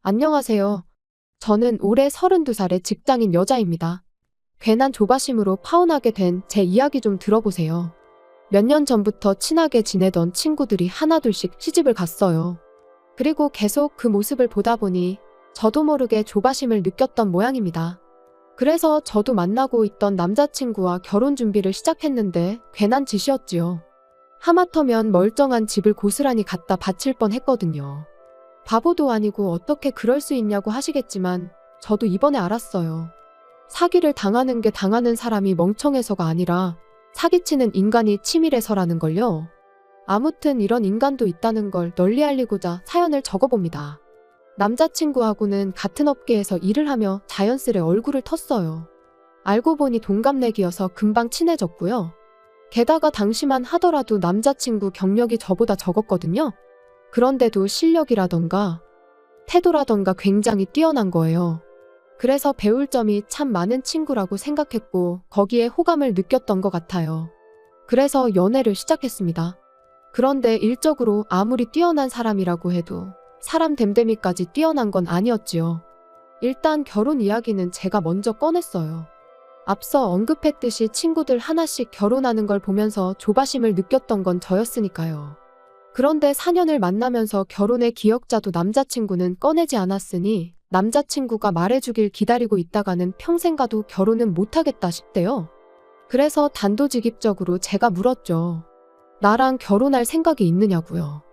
안녕하세요. 저는 올해 32살의 직장인 여자입니다. 괜한 조바심으로 파혼하게 된 제 이야기 좀 들어보세요. 몇 년 전부터 친하게 지내던 친구들이 하나둘씩 시집을 갔어요. 그리고 계속 그 모습을 보다 보니 저도 모르게 조바심을 느꼈던 모양입니다. 그래서 저도 만나고 있던 남자친구와 결혼 준비를 시작했는데 괜한 짓이었지요. 하마터면 멀쩡한 집을 고스란히 갖다 바칠 뻔 했거든요. 바보도 아니고 어떻게 그럴 수 있냐고 하시겠지만 저도 이번에 알았어요. 사기를 당하는 게 당하는 사람이 멍청해서가 아니라 사기치는 인간이 치밀해서라는 걸요. 아무튼 이런 인간도 있다는 걸 널리 알리고자 사연을 적어봅니다. 남자친구하고는 같은 업계에서 일을 하며 자연스레 얼굴을 텄어요. 알고 보니 동갑내기여서 금방 친해졌고요. 게다가 당시만 하더라도 남자친구 경력이 저보다 적었거든요. 그런데도 실력이라던가 태도라던가 굉장히 뛰어난 거예요. 그래서 배울 점이 참 많은 친구라고 생각했고 거기에 호감을 느꼈던 것 같아요. 그래서 연애를 시작했습니다. 그런데 일적으로 아무리 뛰어난 사람이라고 해도 사람 됨됨이까지 뛰어난 건 아니었지요. 일단 결혼 이야기는 제가 먼저 꺼냈어요. 앞서 언급했듯이 친구들 하나씩 결혼하는 걸 보면서 조바심을 느꼈던 건 저였으니까요. 그런데 4년을 만나면서 결혼의 기억자도 남자친구는 꺼내지 않았으니 남자친구가 말해주길 기다리고 있다가는 평생 가도 결혼은 못하겠다 싶대요. 그래서 단도직입적으로 제가 물었죠. 나랑 결혼할 생각이 있느냐고요.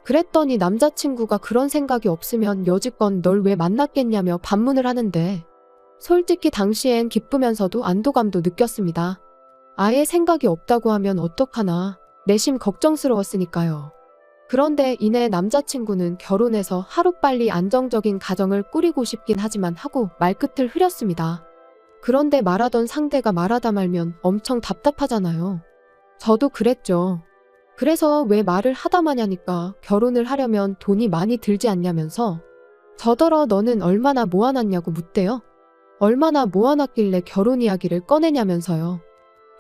그랬더니 남자친구가 그런 생각이 없으면 여지껏 널 왜 만났겠냐며 반문을 하는데 솔직히 당시엔 기쁘면서도 안도감도 느꼈습니다. 아예 생각이 없다고 하면 어떡하나 내심 걱정스러웠으니까요. 그런데 이내 남자친구는 결혼해서 하루빨리 안정적인 가정을 꾸리고 싶긴 하지만 하고 말끝을 흐렸습니다. 그런데 말하던 상대가 말하다 말면 엄청 답답하잖아요. 저도 그랬죠. 그래서 왜 말을 하다 마냐니까 결혼을 하려면 돈이 많이 들지 않냐면서 저더러 너는 얼마나 모아놨냐고 묻대요. 얼마나 모아놨길래 결혼 이야기를 꺼내냐면서요.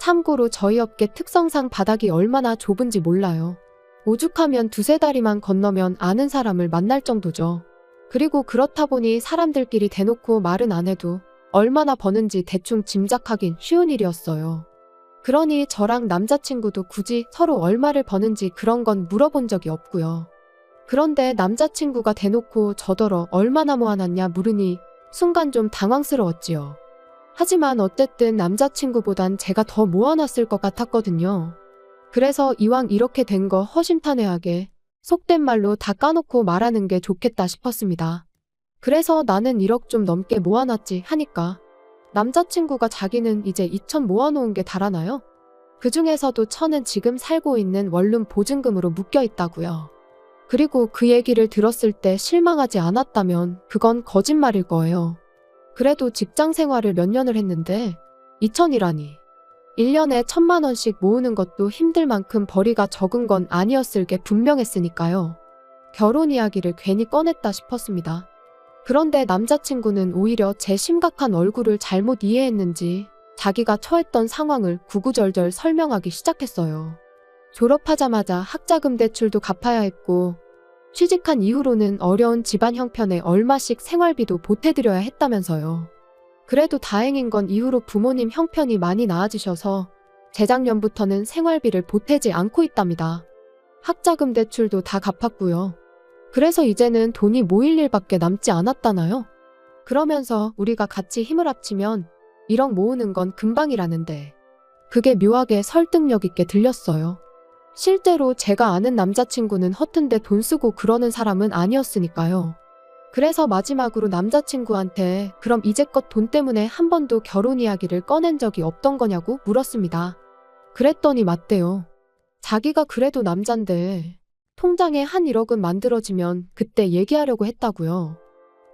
참고로 저희 업계 특성상 바닥이 얼마나 좁은지 몰라요. 오죽하면 두세 다리만 건너면 아는 사람을 만날 정도죠. 그리고 그렇다 보니 사람들끼리 대놓고 말은 안 해도 얼마나 버는지 대충 짐작하긴 쉬운 일이었어요. 그러니 저랑 남자친구도 굳이 서로 얼마를 버는지 그런 건 물어본 적이 없고요. 그런데 남자친구가 대놓고 저더러 얼마나 모아놨냐 물으니 순간 좀 당황스러웠지요. 하지만 어쨌든 남자친구보단 제가 더 모아놨을 것 같았거든요. 그래서 이왕 이렇게 된 거 허심탄회하게 속된 말로 다 까놓고 말하는 게 좋겠다 싶었습니다. 그래서 나는 1억 좀 넘게 모아놨지 하니까 남자친구가 자기는 이제 2천 모아놓은 게 달아나요? 그 중에서도 1,000은 지금 살고 있는 원룸 보증금으로 묶여 있다고요. 그리고 그 얘기를 들었을 때 실망하지 않았다면 그건 거짓말일 거예요. 그래도 직장 생활을 몇 년을 했는데 2천이라니. 1년에 1,000만 원씩 모으는 것도 힘들 만큼 벌이가 적은 건 아니었을 게 분명했으니까요. 결혼 이야기를 괜히 꺼냈다 싶었습니다. 그런데 남자친구는 오히려 제 심각한 얼굴을 잘못 이해했는지 자기가 처했던 상황을 구구절절 설명하기 시작했어요. 졸업하자마자 학자금 대출도 갚아야 했고 취직한 이후로는 어려운 집안 형편에 얼마씩 생활비도 보태드려야 했다면서요. 그래도 다행인 건 이후로 부모님 형편이 많이 나아지셔서 재작년부터는 생활비를 보태지 않고 있답니다. 학자금 대출도 다 갚았고요. 그래서 이제는 돈이 모일 일밖에 남지 않았다나요? 그러면서 우리가 같이 힘을 합치면 1억 모으는 건 금방이라는데 그게 묘하게 설득력 있게 들렸어요. 실제로 제가 아는 남자친구는 허튼데 돈 쓰고 그러는 사람은 아니었으니까요. 그래서 마지막으로 남자친구한테 그럼 이제껏 돈 때문에 한 번도 결혼 이야기를 꺼낸 적이 없던 거냐고 물었습니다. 그랬더니 맞대요. 자기가 그래도 남잔데 통장에 한 1억은 만들어지면 그때 얘기하려고 했다고요.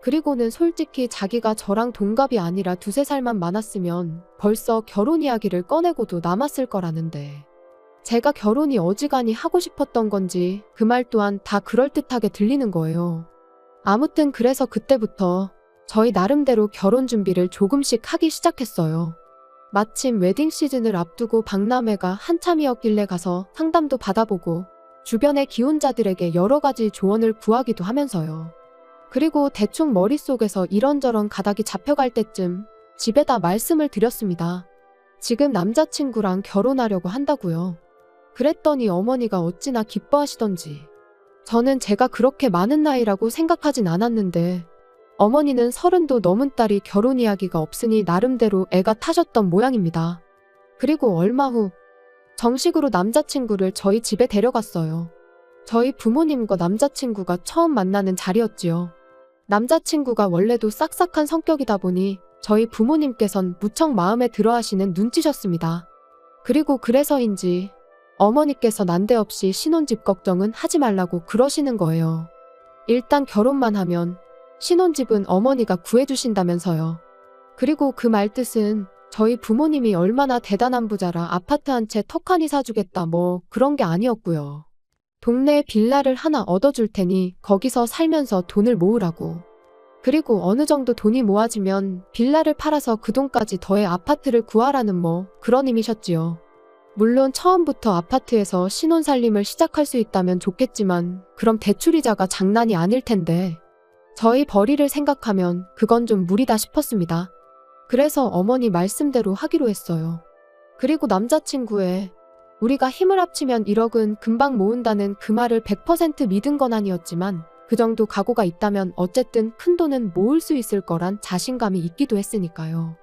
그리고는 솔직히 자기가 저랑 동갑이 아니라 두세 살만 많았으면 벌써 결혼 이야기를 꺼내고도 남았을 거라는데 제가 결혼이 어지간히 하고 싶었던 건지 그 말 또한 다 그럴듯하게 들리는 거예요. 아무튼 그래서 그때부터 저희 나름대로 결혼 준비를 조금씩 하기 시작했어요. 마침 웨딩 시즌을 앞두고 박람회가 한참이었길래 가서 상담도 받아보고 주변의 기혼자들에게 여러 가지 조언을 구하기도 하면서요. 그리고 대충 머릿속에서 이런저런 가닥이 잡혀갈 때쯤 집에다 말씀을 드렸습니다. 지금 남자친구랑 결혼하려고 한다고요. 그랬더니 어머니가 어찌나 기뻐하시던지. 저는 제가 그렇게 많은 나이라고 생각하진 않았는데 어머니는 30도 넘은 딸이 결혼 이야기가 없으니 나름대로 애가 타셨던 모양입니다. 그리고 얼마 후 정식으로 남자친구를 저희 집에 데려갔어요. 저희 부모님과 남자친구가 처음 만나는 자리였지요. 남자친구가 원래도 싹싹한 성격이다 보니 저희 부모님께선 무척 마음에 들어 하시는 눈치셨습니다. 그리고 그래서인지 어머니께서 난데없이 신혼집 걱정은 하지 말라고 그러시는 거예요. 일단 결혼만 하면 신혼집은 어머니가 구해주신다면서요. 그리고 그 말뜻은 저희 부모님이 얼마나 대단한 부자라 아파트 한 채 턱하니 사주겠다 뭐 그런 게 아니었고요. 동네에 빌라를 하나 얻어줄 테니 거기서 살면서 돈을 모으라고. 그리고 어느 정도 돈이 모아지면 빌라를 팔아서 그 돈까지 더해 아파트를 구하라는 뭐 그런 의미셨지요. 물론 처음부터 아파트에서 신혼살림을 시작할 수 있다면 좋겠지만 그럼 대출이자가 장난이 아닐 텐데 저희 벌이를 생각하면 그건 좀 무리다 싶었습니다. 그래서 어머니 말씀대로 하기로 했어요. 그리고 남자친구의 우리가 힘을 합치면 1억은 금방 모은다는 그 말을 100% 믿은 건 아니었지만 그 정도 각오가 있다면 어쨌든 큰 돈은 모을 수 있을 거란 자신감이 있기도 했으니까요.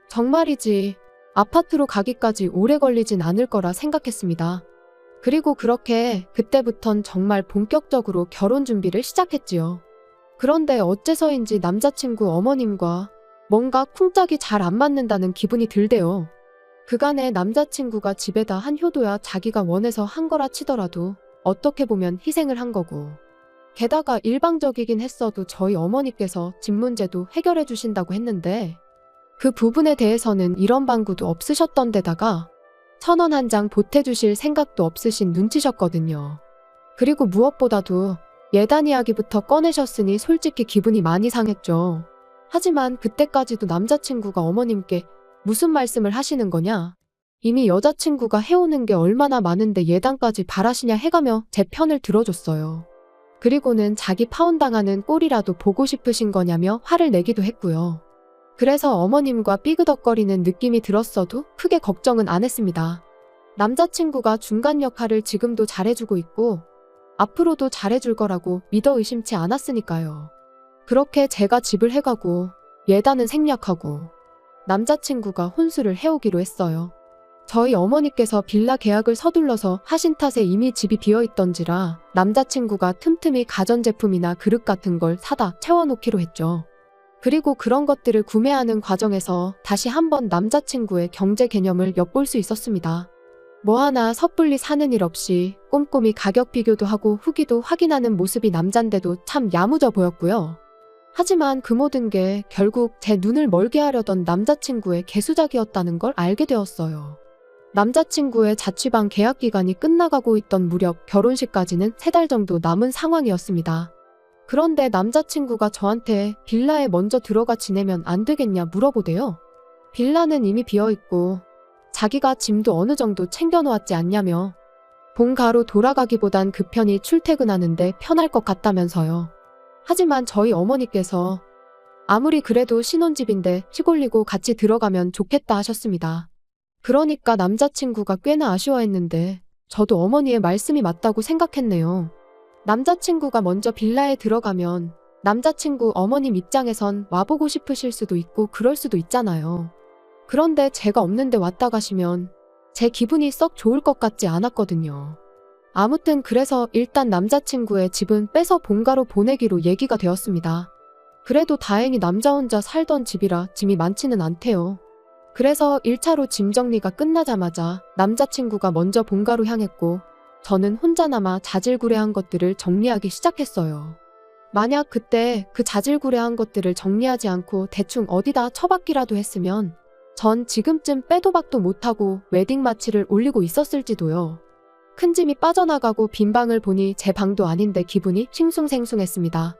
정말이지 아파트로 가기까지 오래 걸리진 않을 거라 생각했습니다. 그리고 그렇게 그때부턴 정말 본격적으로 결혼 준비를 시작했지요. 그런데 어째서인지 남자친구 어머님과 뭔가 쿵짝이 잘 안 맞는다는 기분이 들대요. 그간에 남자친구가 집에다 한 효도야 자기가 원해서 한 거라 치더라도 어떻게 보면 희생을 한 거고 게다가 일방적이긴 했어도 저희 어머니께서 집 문제도 해결해 주신다고 했는데 그 부분에 대해서는 이런 방구도 없으셨던 데다가 1,000원 한 장 보태주실 생각도 없으신 눈치셨거든요. 그리고 무엇보다도 예단 이야기부터 꺼내셨으니 솔직히 기분이 많이 상했죠. 하지만 그때까지도 남자친구가 어머님께 무슨 말씀을 하시는 거냐? 이미 여자친구가 해오는 게 얼마나 많은데 예단까지 바라시냐 해가며 제 편을 들어줬어요. 그리고는 자기 파혼당하는 꼴이라도 보고 싶으신 거냐며 화를 내기도 했고요. 그래서 어머님과 삐그덕거리는 느낌이 들었어도 크게 걱정은 안 했습니다. 남자친구가 중간 역할을 지금도 잘해주고 있고 앞으로도 잘해줄 거라고 믿어 의심치 않았으니까요. 그렇게 제가 집을 해가고 예단은 생략하고 남자친구가 혼수를 해오기로 했어요. 저희 어머니께서 빌라 계약을 서둘러서 하신 탓에 이미 집이 비어있던지라 남자친구가 틈틈이 가전제품이나 그릇 같은 걸 사다 채워놓기로 했죠. 그리고 그런 것들을 구매하는 과정에서 다시 한번 남자친구의 경제 개념을 엿볼 수 있었습니다. 뭐 하나 섣불리 사는 일 없이 꼼꼼히 가격 비교도 하고 후기도 확인하는 모습이 남잔데도 참 야무져 보였고요. 하지만 그 모든 게 결국 제 눈을 멀게 하려던 남자친구의 개수작이었다는 걸 알게 되었어요. 남자친구의 자취방 계약 기간이 끝나가고 있던 무렵 결혼식까지는 3달 정도 남은 상황이었습니다. 그런데 남자친구가 저한테 빌라에 먼저 들어가 지내면 안 되겠냐 물어보대요. 빌라는 이미 비어있고 자기가 짐도 어느 정도 챙겨놓았지 않냐며 본가로 돌아가기보단 그 편히 출퇴근하는데 편할 것 같다면서요. 하지만 저희 어머니께서 아무리 그래도 신혼집인데 시골리고 같이 들어가면 좋겠다 하셨습니다. 그러니까 남자친구가 꽤나 아쉬워했는데 저도 어머니의 말씀이 맞다고 생각했네요. 남자친구가 먼저 빌라에 들어가면 남자친구 어머님 입장에선 와보고 싶으실 수도 있고 그럴 수도 있잖아요. 그런데 제가 없는데 왔다 가시면 제 기분이 썩 좋을 것 같지 않았거든요. 아무튼 그래서 일단 남자친구의 집은 빼서 본가로 보내기로 얘기가 되었습니다. 그래도 다행히 남자 혼자 살던 집이라 짐이 많지는 않대요. 그래서 1차로 짐 정리가 끝나자마자 남자친구가 먼저 본가로 향했고 저는 혼자 남아 자질구레한 것들을 정리하기 시작했어요. 만약 그때 그 자질구레한 것들을 정리하지 않고 대충 어디다 처박기라도 했으면 전 지금쯤 빼도 박도 못하고 웨딩 마치를 올리고 있었을지도요. 큰 짐이 빠져나가고 빈 방을 보니 제 방도 아닌데 기분이 싱숭생숭했습니다.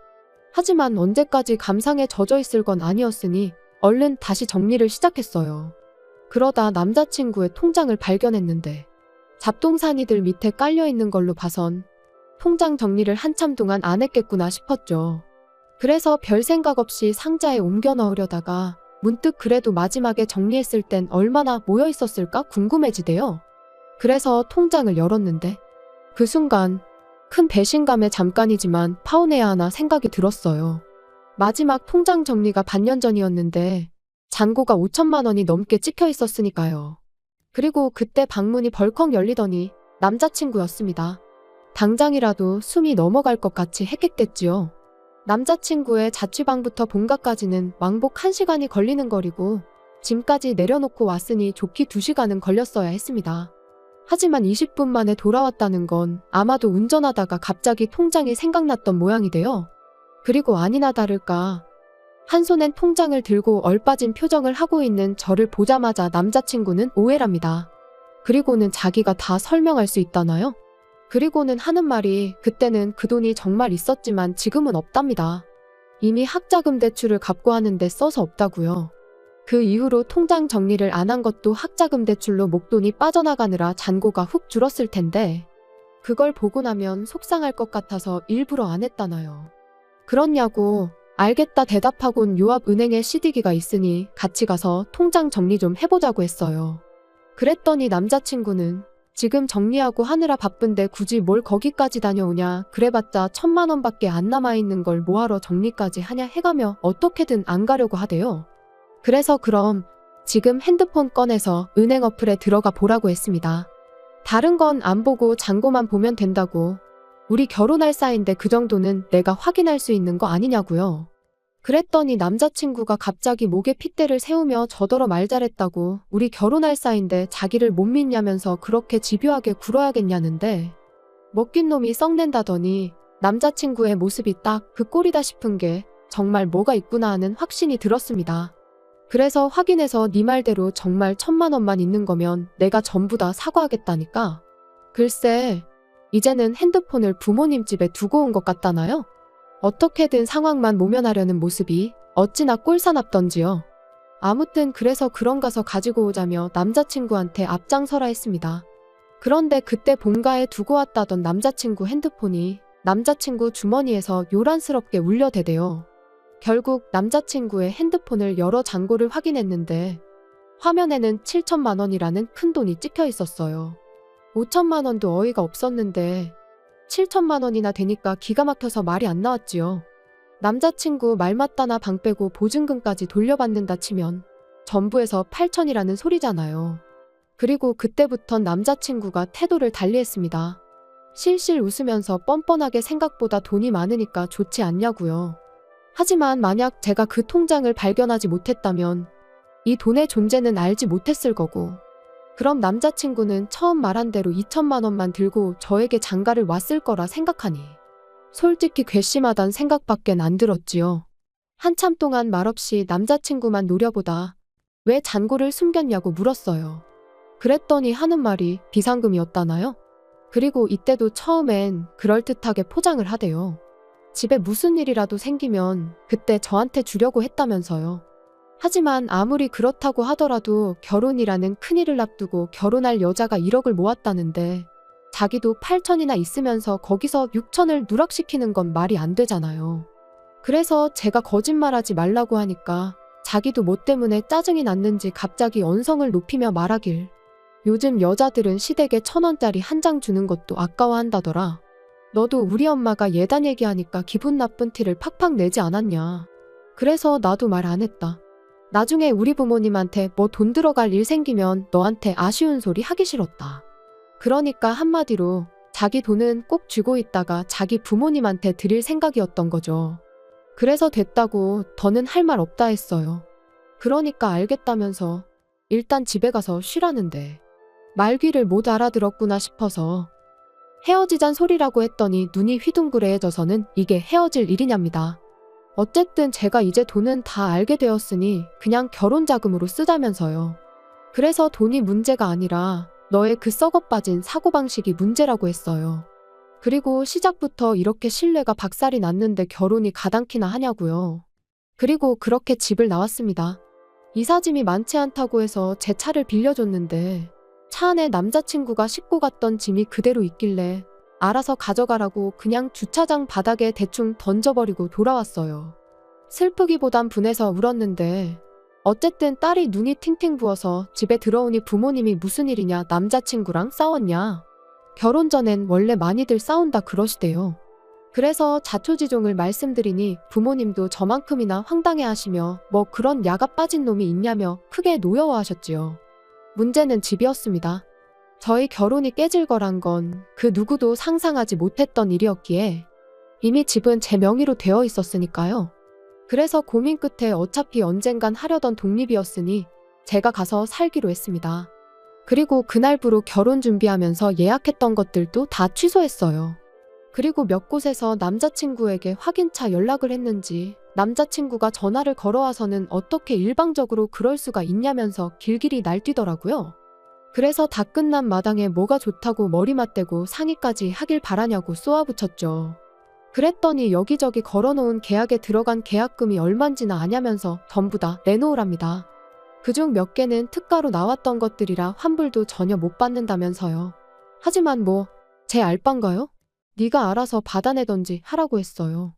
하지만 언제까지 감상에 젖어 있을 건 아니었으니 얼른 다시 정리를 시작했어요. 그러다 남자친구의 통장을 발견했는데 잡동사니들 밑에 깔려있는 걸로 봐선 통장 정리를 한참 동안 안 했겠구나 싶었죠. 그래서 별 생각 없이 상자에 옮겨 넣으려다가 문득 그래도 마지막에 정리했을 땐 얼마나 모여 있었을까 궁금해지대요. 그래서 통장을 열었는데 그 순간 큰 배신감에 잠깐이지만 파혼해야 하나 생각이 들었어요. 마지막 통장 정리가 반년 전이었는데 잔고가 5천만 원이 넘게 찍혀 있었으니까요. 그리고 그때 방문이 벌컥 열리더니 남자친구였습니다. 당장이라도 숨이 넘어갈 것 같이 핵핵댔지요. 남자친구의 자취방부터 본가까지는 왕복 1시간이 걸리는 거리고 짐까지 내려놓고 왔으니 좋게 2시간은 걸렸어야 했습니다. 하지만 20분 만에 돌아왔다는 건 아마도 운전하다가 갑자기 통장이 생각났던 모양이돼요. 그리고 아니나 다를까 한 손엔 통장을 들고 얼빠진 표정을 하고 있는 저를 보자마자 남자친구는 오해랍니다. 그리고는 자기가 다 설명할 수 있다나요? 그리고는 하는 말이 그때는 그 돈이 정말 있었지만 지금은 없답니다. 이미 학자금 대출을 갚고 하는데 써서 없다고요. 그 이후로 통장 정리를 안 한 것도 학자금 대출로 목돈이 빠져나가느라 잔고가 훅 줄었을 텐데 그걸 보고 나면 속상할 것 같아서 일부러 안 했다나요. 그렇냐고 알겠다 대답하곤 요 앞 은행에 CD기가 있으니 같이 가서 통장 정리 좀 해보자고 했어요. 그랬더니 남자친구는 지금 정리하고 하느라 바쁜데 굳이 뭘 거기까지 다녀오냐 그래봤자 1,000만 원밖에 안 남아있는 걸 뭐하러 정리까지 하냐 해가며 어떻게든 안 가려고 하대요. 그래서 그럼 지금 핸드폰 꺼내서 은행 어플에 들어가 보라고 했습니다. 다른 건 안 보고 잔고만 보면 된다고. 우리 결혼할 사이인데 그 정도는 내가 확인할 수 있는 거 아니냐고요. 그랬더니 남자친구가 갑자기 목에 핏대를 세우며 저더러 말 잘했다고 우리 결혼할 사이인데 자기를 못 믿냐면서 그렇게 집요하게 굴어야겠냐는데 먹긴 놈이 썩낸다더니 남자친구의 모습이 딱 그 꼴이다 싶은 게 정말 뭐가 있구나 하는 확신이 들었습니다. 그래서 확인해서 네 말대로 정말 1,000만 원만 있는 거면 내가 전부 다 사과하겠다니까. 글쎄 이제는 핸드폰을 부모님 집에 두고 온 것 같다나요? 어떻게든 상황만 모면하려는 모습이 어찌나 꼴사납던지요. 아무튼 그래서 그런 가서 가지고 오자며 남자친구한테 앞장서라 했습니다. 그런데 그때 본가에 두고 왔다던 남자친구 핸드폰이 남자친구 주머니에서 요란스럽게 울려대대요. 결국 남자친구의 핸드폰을 열어 잔고를 확인했는데 화면에는 7천만 원이라는 큰 돈이 찍혀 있었어요. 5천만 원도 어이가 없었는데 7천만 원이나 되니까 기가 막혀서 말이 안 나왔지요. 남자친구 말 맞다나 방 빼고 보증금까지 돌려받는다 치면 전부에서 8천이라는 소리잖아요. 그리고 그때부턴 남자친구가 태도를 달리했습니다. 실실 웃으면서 뻔뻔하게 생각보다 돈이 많으니까 좋지 않냐고요. 하지만 만약 제가 그 통장을 발견하지 못했다면 이 돈의 존재는 알지 못했을 거고 그럼 남자친구는 처음 말한 대로 2천만 원만 들고 저에게 장가를 왔을 거라 생각하니 솔직히 괘씸하단 생각밖엔 안 들었지요. 한참 동안 말없이 남자친구만 노려보다 왜 잔고를 숨겼냐고 물었어요. 그랬더니 하는 말이 비상금이었다나요? 그리고 이때도 처음엔 그럴듯하게 포장을 하대요. 집에 무슨 일이라도 생기면 그때 저한테 주려고 했다면서요. 하지만 아무리 그렇다고 하더라도 결혼이라는 큰일을 앞두고 결혼할 여자가 1억을 모았다는데 자기도 8천이나 있으면서 거기서 6천을 누락시키는 건 말이 안 되잖아요. 그래서 제가 거짓말하지 말라고 하니까 자기도 뭐 때문에 짜증이 났는지 갑자기 언성을 높이며 말하길 요즘 여자들은 시댁에 1,000원짜리 한 장 주는 것도 아까워한다더라. 너도 우리 엄마가 예단 얘기하니까 기분 나쁜 티를 팍팍 내지 않았냐. 그래서 나도 말 안 했다. 나중에 우리 부모님한테 뭐 돈 들어갈 일 생기면 너한테 아쉬운 소리 하기 싫었다. 그러니까 한마디로 자기 돈은 꼭 쥐고 있다가 자기 부모님한테 드릴 생각이었던 거죠. 그래서 됐다고 더는 할 말 없다 했어요. 그러니까 알겠다면서 일단 집에 가서 쉬라는데 말귀를 못 알아들었구나 싶어서 헤어지잔 소리라고 했더니 눈이 휘둥그레해져서는 이게 헤어질 일이냐입니다. 어쨌든 제가 이제 돈은 다 알게 되었으니 그냥 결혼 자금으로 쓰자면서요. 그래서 돈이 문제가 아니라 너의 그 썩어빠진 사고방식이 문제라고 했어요. 그리고 시작부터 이렇게 신뢰가 박살이 났는데 결혼이 가당키나 하냐고요. 그리고 그렇게 집을 나왔습니다. 이삿짐이 많지 않다고 해서 제 차를 빌려줬는데 차 안에 남자친구가 싣고 갔던 짐이 그대로 있길래 알아서 가져가라고 그냥 주차장 바닥에 대충 던져버리고 돌아왔어요. 슬프기보단 분해서 울었는데 어쨌든 딸이 눈이 팅팅 부어서 집에 들어오니 부모님이 무슨 일이냐, 남자친구랑 싸웠냐. 결혼 전엔 원래 많이들 싸운다 그러시대요. 그래서 자초지종을 말씀드리니 부모님도 저만큼이나 황당해하시며 뭐 그런 야가 빠진 놈이 있냐며 크게 노여워하셨지요. 문제는 집이었습니다. 저희 결혼이 깨질 거란 건 그 누구도 상상하지 못했던 일이었기에 이미 집은 제 명의로 되어 있었으니까요. 그래서 고민 끝에 어차피 언젠간 하려던 독립이었으니 제가 가서 살기로 했습니다. 그리고 그날부로 결혼 준비하면서 예약했던 것들도 다 취소했어요. 그리고 몇 곳에서 남자친구에게 확인차 연락을 했는지 남자친구가 전화를 걸어와서는 어떻게 일방적으로 그럴 수가 있냐면서 길길이 날뛰더라고요. 그래서 다 끝난 마당에 뭐가 좋다고 머리 맞대고 상의까지 하길 바라냐고 쏘아붙였죠. 그랬더니 여기저기 걸어놓은 계약에 들어간 계약금이 얼만지나 아냐면서 전부 다 내놓으랍니다. 그중 몇 개는 특가로 나왔던 것들이라 환불도 전혀 못 받는다면서요. 하지만 뭐 제 알바인가요? 네가 알아서 받아내던지 하라고 했어요.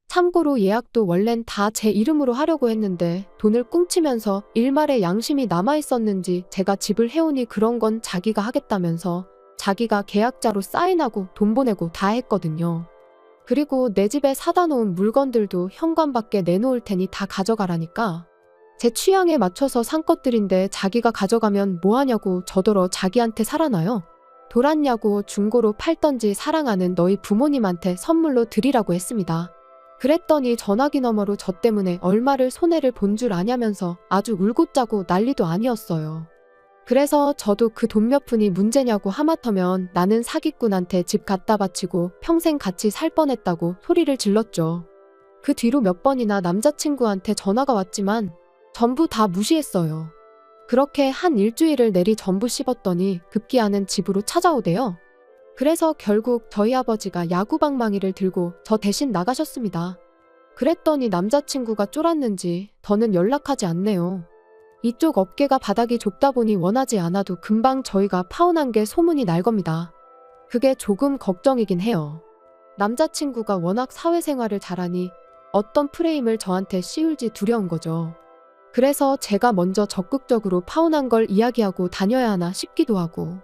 참고로 예약도 원랜 다 제 이름으로 하려고 했는데 돈을 꿍치면서 일말에 양심이 남아있었는지 제가 집을 해오니 그런 건 자기가 하겠다면서 자기가 계약자로 사인하고 돈 보내고 다 했거든요. 그리고 내 집에 사다 놓은 물건들도 현관밖에 내놓을 테니 다 가져가라니까. 제 취향에 맞춰서 산 것들인데 자기가 가져가면 뭐하냐고 저더러 자기한테 살아나요? 돌았냐고 중고로 팔던지 사랑하는 너희 부모님한테 선물로 드리라고 했습니다. 그랬더니 전화기 너머로 저 때문에 얼마를 손해를 본 줄 아냐면서 아주 울고 짜고 난리도 아니었어요. 그래서 저도 그 돈 몇 푼이 문제냐고 하마터면 나는 사기꾼한테 집 갖다 바치고 평생 같이 살 뻔했다고 소리를 질렀죠. 그 뒤로 몇 번이나 남자친구한테 전화가 왔지만 전부 다 무시했어요. 그렇게 한 일주일을 내리 전부 씹었더니 급기야는 집으로 찾아오대요. 그래서 결국 저희 아버지가 야구방망이를 들고 저 대신 나가셨습니다. 그랬더니 남자친구가 쫄았는지 더는 연락하지 않네요. 이쪽 업계가 바닥이 좁다 보니 원하지 않아도 금방 저희가 파혼한 게 소문이 날 겁니다. 그게 조금 걱정이긴 해요. 남자친구가 워낙 사회생활을 잘하니 어떤 프레임을 저한테 씌울지 두려운 거죠. 그래서 제가 먼저 적극적으로 파혼한 걸 이야기하고 다녀야 하나 싶기도 하고.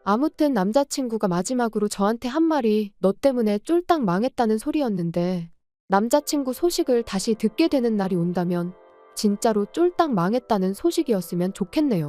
아무튼 남자친구가 마지막으로 저한테 한 말이 너 때문에 쫄딱 망했다는 소리였는데 남자친구 소식을 다시 듣게 되는 날이 온다면 진짜로 쫄딱 망했다는 소식이었으면 좋겠네요.